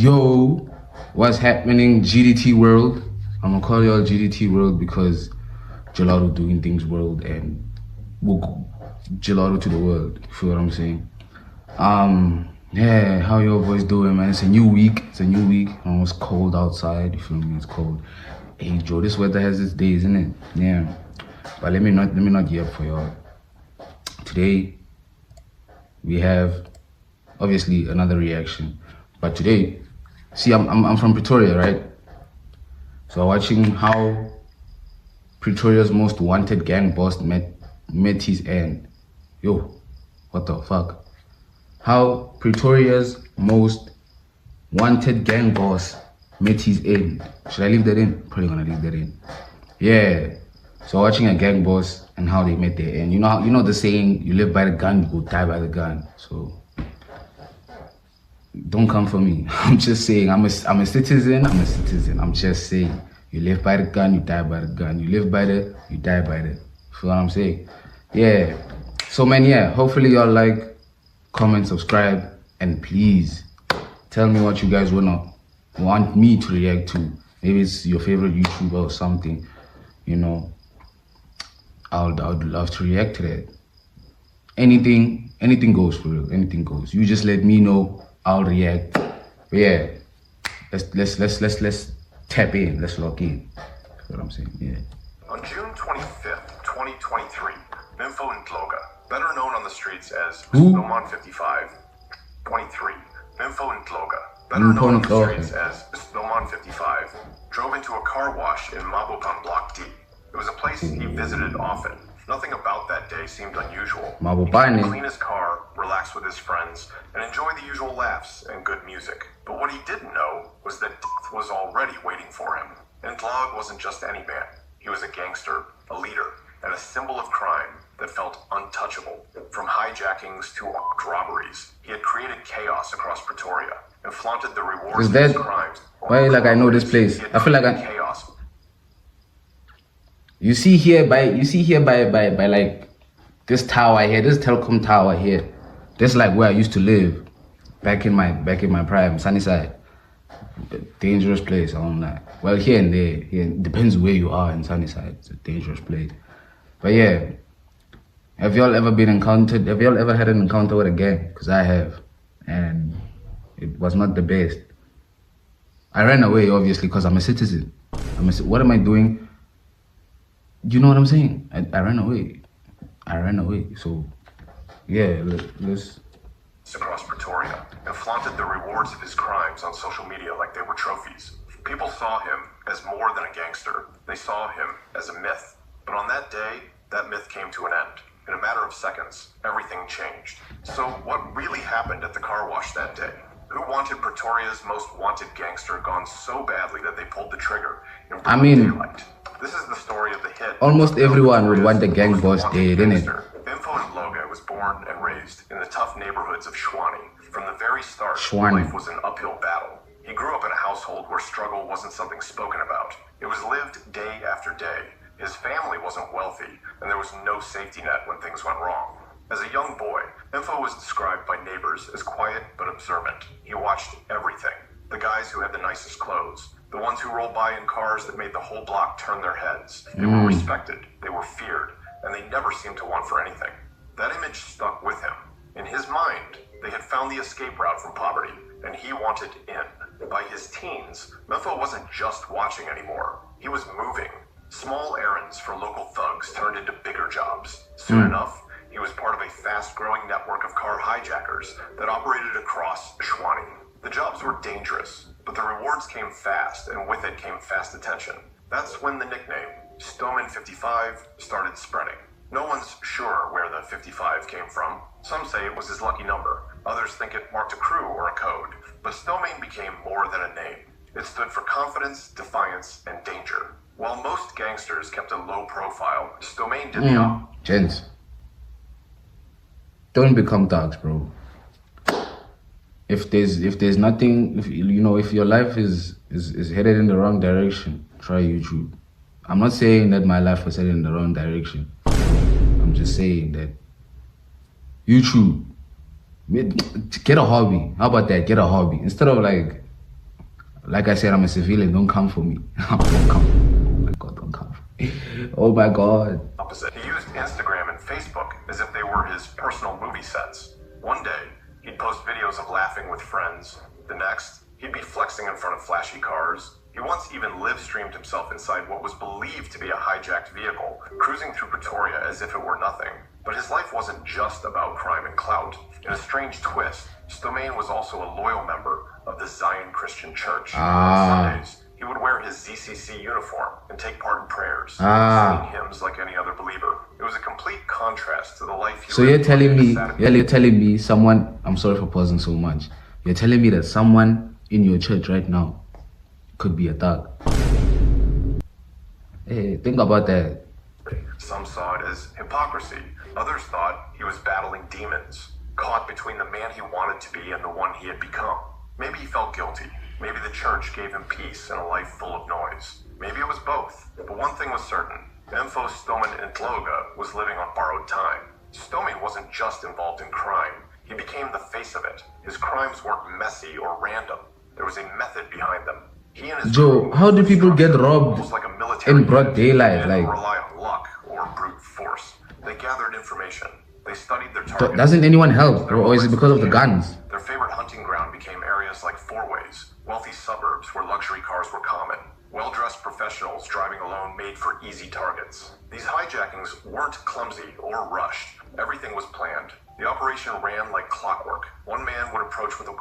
Yo, what's happening, GDT world? I'm gonna call y'all GDT world because gelato doing things world and we'll gelato to the world. You feel what I'm saying? Yeah, how y'all boys doing, man? It's a new week. It's cold outside. You feel me? It's cold. Hey, Joe, this weather has its days, isn't it? Yeah. But let me not get up for y'all. Today we have obviously another reaction. But today, see, I'm from Pretoria, right? So I'm watching how Pretoria's most wanted gang boss met his end. Yo, what the fuck? How Pretoria's most wanted gang boss met his end. Should I leave that in? Probably gonna leave that in. Yeah. So watching a gang boss and how they met their end. You know the saying, you live by the gun, you go die by the gun. So don't come for me. I'm just saying, I'm a citizen. I'm just saying, you live by the gun, you die by the gun. You live by the, you die by the. Feel what I'm saying? Yeah. So man, yeah, hopefully y'all like, comment, subscribe, and please tell me what you guys want me to react to. Maybe it's your favorite YouTuber or something, you know. I would love to react to that. Anything goes for real, anything goes. You just let me know, I'll react. But yeah, let's tap in, let's lock in. That's what I'm saying, yeah. On June 25th, 2023, Mimfo Ndloga, better known on the streets as SDUMANE 55, 23, Mimfo Ndloga, better known on the streets as SDUMANE 55, drove into a car wash in Mabopane Block D. It was a place he visited often. Nothing about that day seemed unusual. He could clean his car, relax with his friends, and enjoy the usual laughs and good music. But what he didn't know was that death was already waiting for him. Ndloga wasn't just any man. He was a gangster, a leader, and a symbol of crime that felt untouchable. From hijackings to armed robberies, he had created chaos across Pretoria and flaunted the rewards of his crimes. Why, like, I know this place? I feel like chaos. You see here by like this tower here, this telecom tower here. That's like where I used to live back in my prime, Sunnyside. Dangerous place, I don't lie. Well, here and there, it depends where you are in Sunnyside. It's a dangerous place. But yeah, have y'all ever had an encounter with a gang? Because I have, and it was not the best. I ran away, obviously, because I'm a citizen. What am I doing? You know what I'm saying? I ran away. So, yeah, let's... Across Pretoria and flaunted the rewards of his crimes on social media like they were trophies. People saw him as more than a gangster. They saw him as a myth. But on that day, that myth came to an end. In a matter of seconds, everything changed. So what really happened at the car wash that day? Who wanted Pretoria's most wanted gangster gone so badly that they pulled the trigger in broad daylight? This is the story of the hit. Almost everyone would want the gang boss dead, innit? Mimfo Ndloga was born and raised in the tough neighborhoods of Tshwane. From the very start, life was an uphill battle. He grew up in a household where struggle wasn't something spoken about. It was lived day after day. His family wasn't wealthy, and there was no safety net when things went wrong. As a young boy, Mimfo was described by neighbors as quiet but observant. He watched everything. The guys who had the nicest clothes, the ones who rolled by in cars that made the whole block turn their heads. They were respected, they were feared, and they never seemed to want for anything. That image stuck with him. In his mind, they had found the escape route from poverty, and he wanted in. By his teens, Mimfo wasn't just watching anymore. He was moving. Small errands for local thugs turned into bigger jobs. Soon enough, he was part of a fast-growing network of car hijackers that operated across Tshwane. The jobs were dangerous, but the rewards came fast, and with it came fast attention. That's when the nickname, SDUMANE 55, started spreading. No one's sure where the 55 came from. Some say it was his lucky number. Others think it marked a crew or a code. But SDUMANE became more than a name. It stood for confidence, defiance, and danger. While most gangsters kept a low profile, SDUMANE did the opposite. Gents, don't become thugs, bro. If there's nothing, if your life is headed in the wrong direction, try YouTube. I'm not saying that my life was headed in the wrong direction. I'm just saying that YouTube, get a hobby. How about that? Get a hobby instead of like Like I said, I'm a civilian. Don't come for me. Don't come. Oh my God, don't come for me. Oh my God. Opposite. He used Instagram and Facebook as if they were his personal movie sets. One day, he'd post videos of laughing with friends. The next, he'd be flexing in front of flashy cars. He once even live-streamed himself inside what was believed to be a hijacked vehicle, cruising through Pretoria as if it were nothing. But his life wasn't just about crime and clout. In a strange twist, SDUMANE was also a loyal member of the Zion Christian Church. On Sundays, he would wear his ZCC uniform and take part in prayers, singing hymns like any other believer. It was a complete contrast to the life he So you're telling me someone, I'm sorry for pausing so much. You're telling me that someone in your church right now could be a thug. Hey, think about that. Some saw it as hypocrisy. Others thought he was battling demons, caught between the man he wanted to be and the one he had become. Maybe he felt guilty. Maybe the church gave him peace in a life full of noise. Maybe it was both. But one thing was certain. Mfo SDUMANE Ntloga was living on borrowed time. SDUMANE wasn't just involved in crime. He became the face of it. His crimes weren't messy or random. There was a method behind them. He and his Joe, how do people get robbed like a military in broad daylight? Like, rely on luck or brute force. They gathered information. They studied their targets. Doesn't anyone help, bro? Or is it because of the guns? Their favorite hunting ground became areas like four-ways, wealthy suburbs where luxury cars were common. Well-dressed professionals driving alone made for easy targets. These hijackings weren't clumsy or rushed. Everything was planned. The operation ran like clockwork. One man would approach with a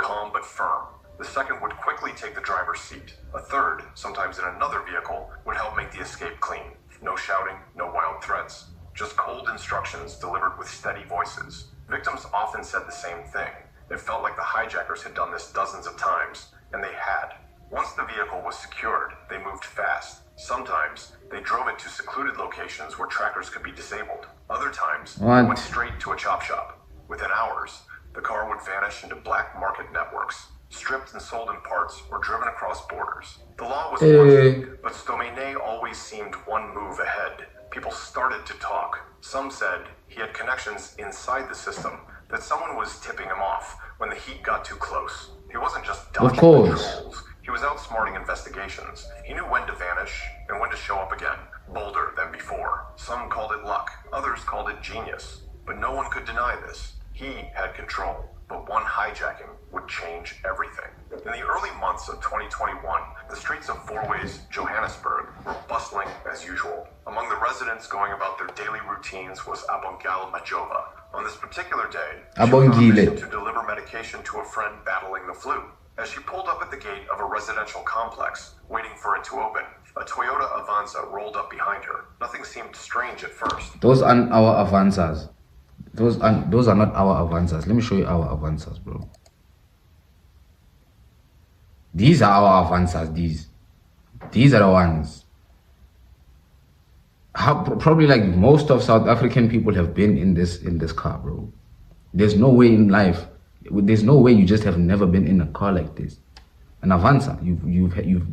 calm but firm. The second would quickly take the driver's seat. A third, sometimes in another vehicle, would help make the escape clean. No shouting, no wild threats. Just cold instructions delivered with steady voices. Victims often said the same thing. It felt like the hijackers had done this dozens of times, and they had. Once the vehicle was secured, they moved fast. Sometimes, they drove it to secluded locations where trackers could be disabled. Other times, they went straight to a chop shop. Within hours, the car would vanish into black market networks, stripped and sold in parts or driven across borders. The law was enforced, but SDUMANE always seemed one move ahead. People started to talk. Some said he had connections inside the system, that someone was tipping him off when the heat got too close. He wasn't just dodging patrols. He was outsmarting investigations. He knew when to vanish and when to show up again, bolder than before. Some called it luck, others called it genius. But no one could deny this. He had control. But one hijacking would change everything. In the early months of 2021, the streets of Fourways, Johannesburg, were bustling as usual. Among the residents going about their daily routines was Abongile Majova. On this particular day, she was on a mission to deliver medication to a friend battling the flu. As she pulled up at the gate of a residential complex, waiting for it to open, a Toyota Avanza rolled up behind her. Nothing seemed strange at first. Those aren't our Avanzas. Those are not our Avanzas. Let me show you our Avanzas, bro. These are our Avanzas. These are the ones. Probably like most of South African people have been in this car, bro. There's no way in life. There's no way you just have never been in a car like this. An Avanza. You've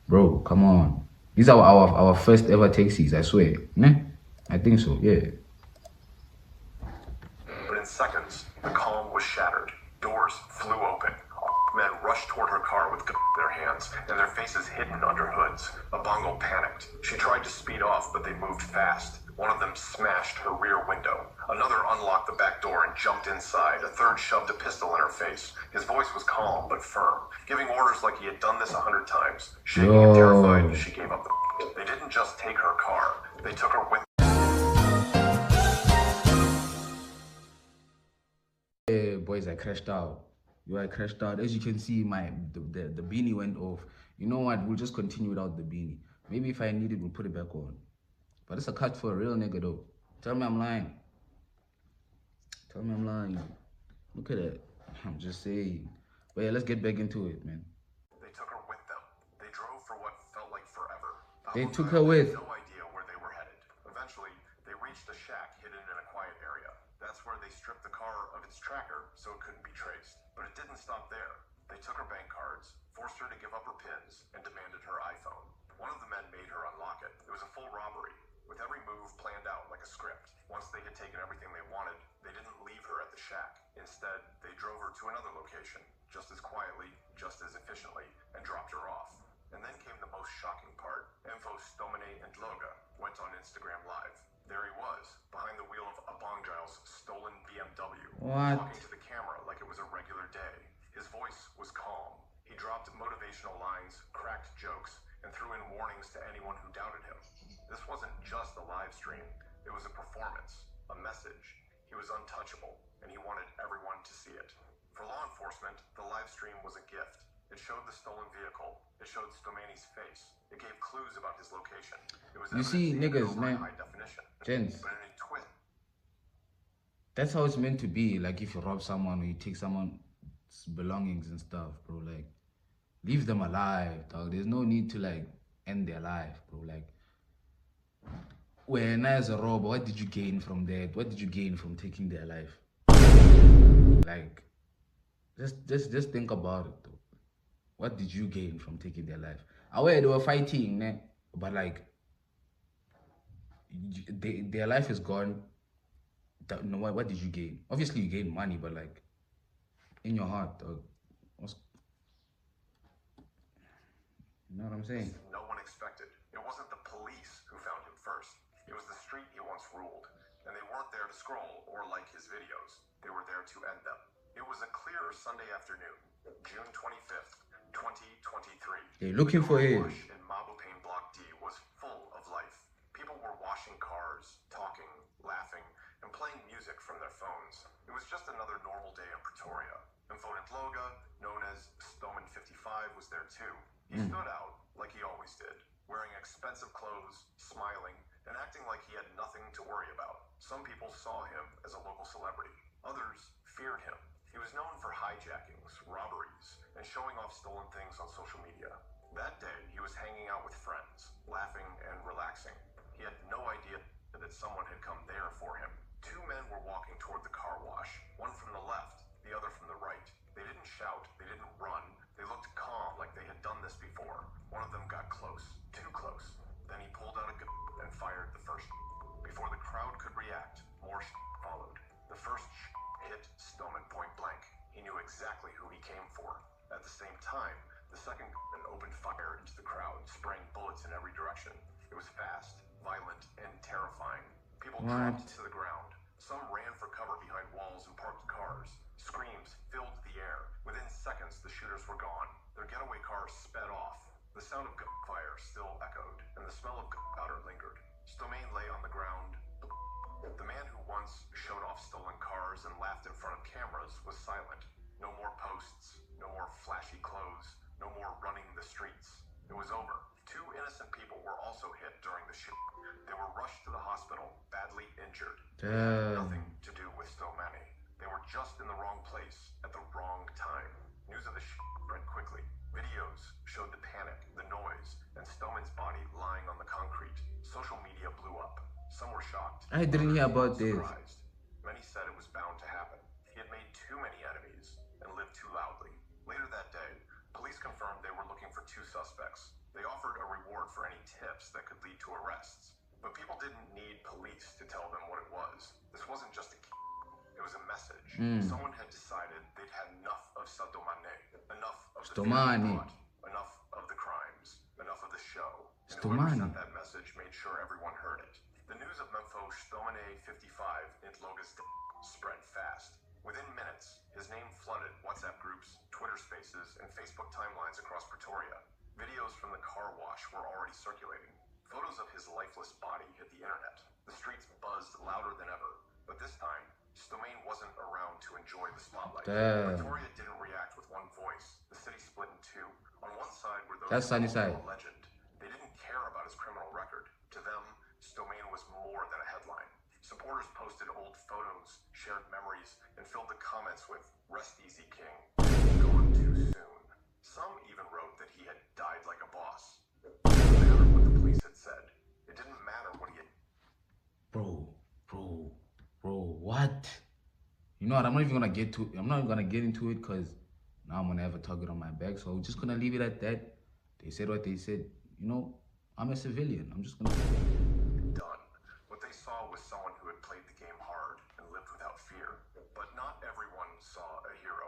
bro, come on. These are our first ever taxis, I swear. Ne? I think so, yeah. But in seconds, the calm was shattered. Doors flew open. Men rushed toward her car with their hands and their faces hidden under hoods. Abongo panicked. She tried to speed off, but they moved fast. One of them smashed her rear window. Another unlocked the back door and jumped inside. A third shoved a pistol in her face. His voice was calm but firm, giving orders like he had done this 100 times. Shaking and terrified, she gave up the... They didn't just take her car. They took her with... Hey, boys, I crashed out. I crashed out. As you can see, the beanie went off. You know what? We'll just continue without the beanie. Maybe if I need it, we'll put it back on. But it's a cut for a real nigga, though. Tell me I'm lying. Tell me I'm lying. Look at that. I'm just saying. But yeah, let's get back into it, man. They took her with them. They drove for what felt like forever. They took her with. No idea where they were headed. Eventually, they reached a shack hidden in a quiet area. That's where they stripped the car of its tracker so it couldn't be traced. But it didn't stop there. They took her bank cards, forced her to give up her PINs, and demanded her iPhone. One of the men made her unlock it. It was a full robbery, with every move planned out like a script. Once they had taken everything they wanted, they didn't leave her at the shack. Instead, they drove her to another location, just as quietly, just as efficiently, and dropped her off. And then came the most shocking part. Info SDUMANE and Loga went on Instagram Live. There he was, behind the wheel of Abongjail's stolen BMW, talking to the camera like it was a regular day. His voice was calm. He dropped motivational lines, cracked jokes, and threw in warnings to anyone who doubted him. This wasn't just a live stream. It was a performance, a message. He was untouchable, and he wanted everyone to see it. For law enforcement, the live stream was a gift. It showed the stolen vehicle. It showed SDUMANE's face. It gave clues about his location. It was you see, niggas, man, high definition. gents, But in a twist, that's how it's meant to be. Like if you rob someone or you take someone's belongings and stuff, bro, like leave them alive, dog. There's no need to like end their life, bro. Like when as a robber, what did you gain from that? What did you gain from taking their life? Like just think about it, though. What did you gain from taking their life? Aware they were fighting, né? But like their life is gone. No, what did you gain? Obviously you gain money, but like in your heart, dog, you know what I'm saying? No one expected. It wasn't the police who found him first. It was the street he once ruled. And they weren't there to scroll or like his videos. They were there to end them. It was a clear Sunday afternoon, June 25th, 2023. They're looking for him. In Mabopane Block D was full of life. People were washing cars, talking, laughing, and playing music from their phones. It was just another normal day in Pretoria. Infonet Loga, known as SDUMANE 55, was there too. He stood out like he always did, wearing expensive clothes, smiling, and acting like he had nothing to worry about. Some people saw him as a local celebrity. Others feared him. He was known for hijackings, robberies, and showing off stolen things on social media. That day, he was hanging out with friends, laughing and relaxing. He had no idea that someone had come there for him. Two men were walking toward the car wash, one from the left, the other from the right. They didn't shout, they didn't run. They looked calm, like they had done this before. One of them got close, too close. Then he pulled out a gun and fired the first. Before the crowd could react, more followed. The first hit SDUMANE point blank. He knew exactly who he came for. At the same time, the second gun opened fire into the crowd, spraying bullets in every direction. It was fast, violent, and terrifying. People dropped to the ground. Some ran for cover behind walls and parked cars. Screams filled the air. Within seconds, the shooters were gone. Their getaway car sped off. The sound of gunfire still echoed, and the smell of gunpowder lingered. SDUMANE lay on the ground. The man who once showed off stolen cars and laughed in front of cameras was silent. No more posts, no more flashy clothes, no more running the streets. It was over. Two innocent people were also hit during the shooting. They were rushed to the hospital, badly injured. They had nothing to do with SDUMANE. They were just in the wrong place at the wrong time. News of the spread quickly. Videos showed the panic, the noise, and SDUMANE's body lying on the concrete. Social media blew up. Some were shocked. I didn't hear about this. Surprised. Many said it was bound to happen. He had made too many enemies and lived too loudly. Later that day, police confirmed they were looking for two suspects. They offered a reward for any tips that could lead to arrests. But people didn't need police to tell them what it was. This wasn't just a it was a message. Someone had decided they'd had enough of SDUMANE, enough of the thought, enough of the crimes, enough of the show. And whoever sent that message made sure everyone heard it. The news of Memphis SDUMANE 55 in Loga's spread fast. Within minutes, his name flooded WhatsApp groups, Twitter spaces, and Facebook timelines across Pretoria. Videos from the car wash were already circulating. Photos of his lifeless body hit the internet. The streets buzzed louder than ever. But this time, SDUMANE wasn't around to enjoy the spotlight. Pretoria didn't react with one voice. The city split in two. On one side were those who called him a legend. They didn't care about his criminal record. To them, SDUMANE was more than a headline. Supporters posted old photos, shared memories, and filled the comments with "Rest easy, King. Gone too soon." Some even wrote that he had died like a boss. It didn't matter what the police had said. It didn't matter what he had. Bro, what? You know what? I'm not even gonna get into it because now I'm gonna have a target on my back. So I'm just gonna leave it at that. They said what they said. You know, I'm a civilian. I'm just gonna. Done. What they saw was someone who had played the game hard and lived without fear. But not everyone saw a hero.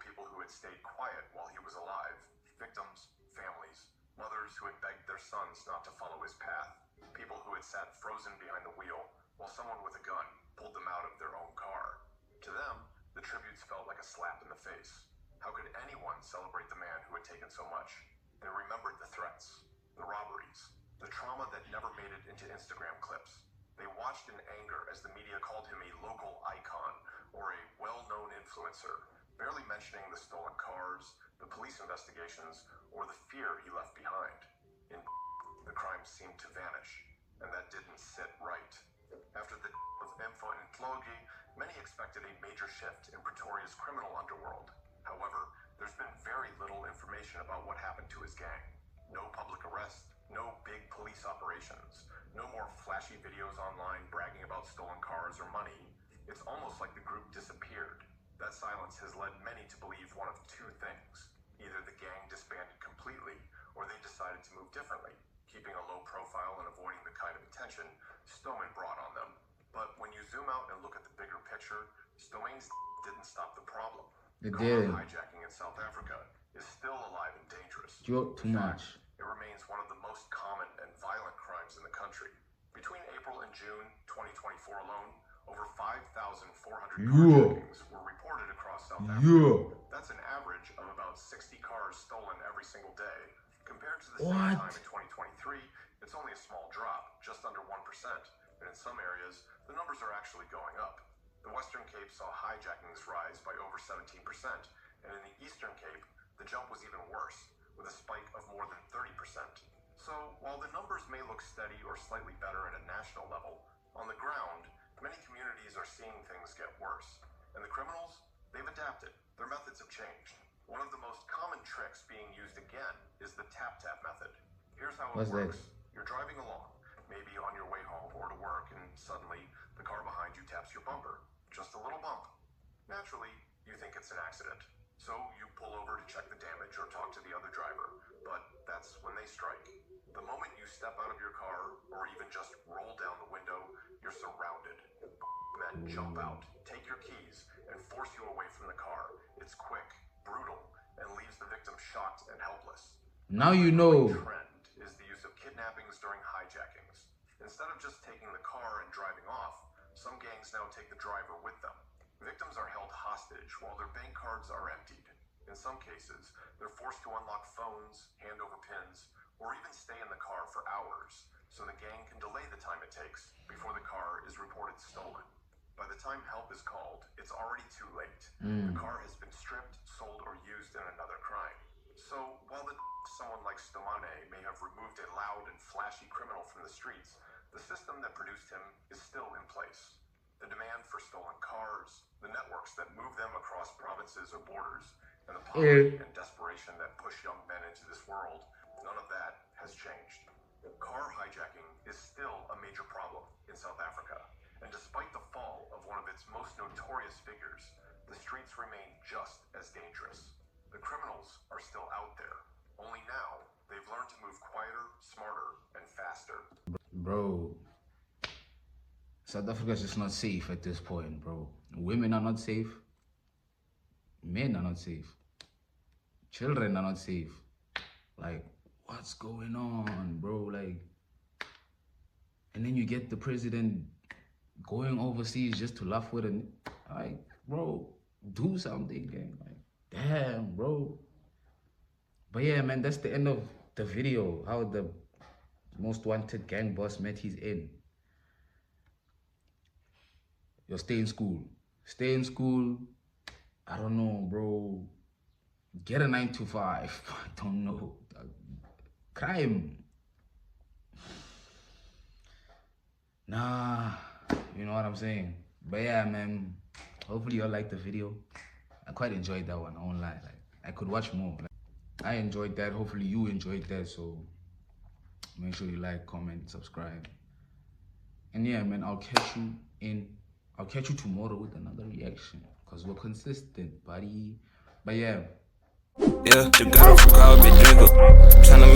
people who had stayed quiet while he was alive, victims, families, mothers who had begged their sons not to follow his path, people who had sat frozen behind the wheel while someone with a gun pulled them out of their own car. To them, the tributes felt like a slap in the face. How could anyone celebrate the man who had taken so much? They remembered the threats, the robberies, the trauma that never made it into Instagram clips. They watched in anger as the media called him a local icon or a well-known influencer, barely mentioning the stolen cars, the police investigations, or the fear he left behind. In the crime seemed to vanish, and that didn't sit right. After the death of Info and Tlogi, many expected a major shift in Pretoria's criminal underworld. However, there's been very little information about what happened to his gang. No public arrest, no big police operations, no more flashy videos online bragging about stolen cars or money. It's almost like the group disappeared. That silence has led many to believe one of two things. Either the gang disbanded completely, or they decided to move differently, keeping a low profile and avoiding the kind of attention SDUMANE brought on them. But when you zoom out and look at the bigger picture, SDUMANE didn't stop the problem. It Car did. hijacking in South Africa is still alive and dangerous. Joke too much. It remains one of the most common and violent crimes in the country. Between April and June 2024 alone, over 5,400 carjackings were reported across South Africa. That's an average of about 60 cars stolen every single day. Compared to the same time in 2023, it's only a small drop, just under 1%. And in some areas, the numbers are actually going up. The Western Cape saw hijackings rise by over 17%, and in the Eastern Cape, the jump was even worse, with a spike of more than 30%. So, while the numbers may look steady or slightly better at a national level, on the ground, many communities are seeing things get worse. And the criminals, they've adapted. Their methods have changed. One of the most common tricks being used again is the tap-tap method. Here's how it works. You're driving along, maybe on your way home or to work, and suddenly the car behind you taps your bumper. Just a little bump. Naturally, you think it's an accident. So you pull over to check the damage or talk to the other driver. But that's when they strike. The moment you step out of your car or even just roll down the window, you're surrounded. Men jump out, take your keys, and force you away from the car. It's quick, brutal, and leaves the victim shocked and helpless. Now you know. The trend is the use of kidnappings during hijackings. Instead of just taking the car and driving off, some gangs now take the driver with them. Victims are held hostage while their bank cards are emptied. In some cases, they're forced to unlock phones, hand over pins, or even stay in the car for hours, so the gang can delay the time it takes before the car is reported stolen. By the time help is called, it's already too late. The car has been stripped, sold, or used in another crime. So, while someone like SDUMANE may have removed a loud and flashy criminal from the streets, the system that produced him is still in place. The demand for stolen cars, the networks that move them across provinces or borders, and the poverty and desperation that push young men into this world, none of that has changed. Car hijacking is still a major problem in South Africa, and despite the fall of one of its most notorious figures, the streets remain just as dangerous. The criminals are still out there, only now they've learned to move quieter, smarter, and faster. Bro, South Africa is just not safe at this point, bro. Women are not safe. Men are not safe. Children are not safe. Like, what's going on, bro? Like, and then you get the president going overseas just to laugh with it. Like, bro, do something, gang. Like, damn, bro. But yeah, man, that's the end of the video. How the most wanted gang boss met his end. Yo, stay in school. Stay in school. I don't know, bro. Get a 9 to 5. I don't know. Crime. Nah, you know what I'm saying? But yeah, man. Hopefully y'all liked the video. I quite enjoyed that one. I won't lie. Like, I could watch more. Like, I enjoyed that. Hopefully you enjoyed that. So make sure you like, comment, subscribe. And yeah, man, I'll catch you tomorrow with another reaction. Because we're consistent, buddy. But yeah. Yeah, the girl from God, big nigga. Tryna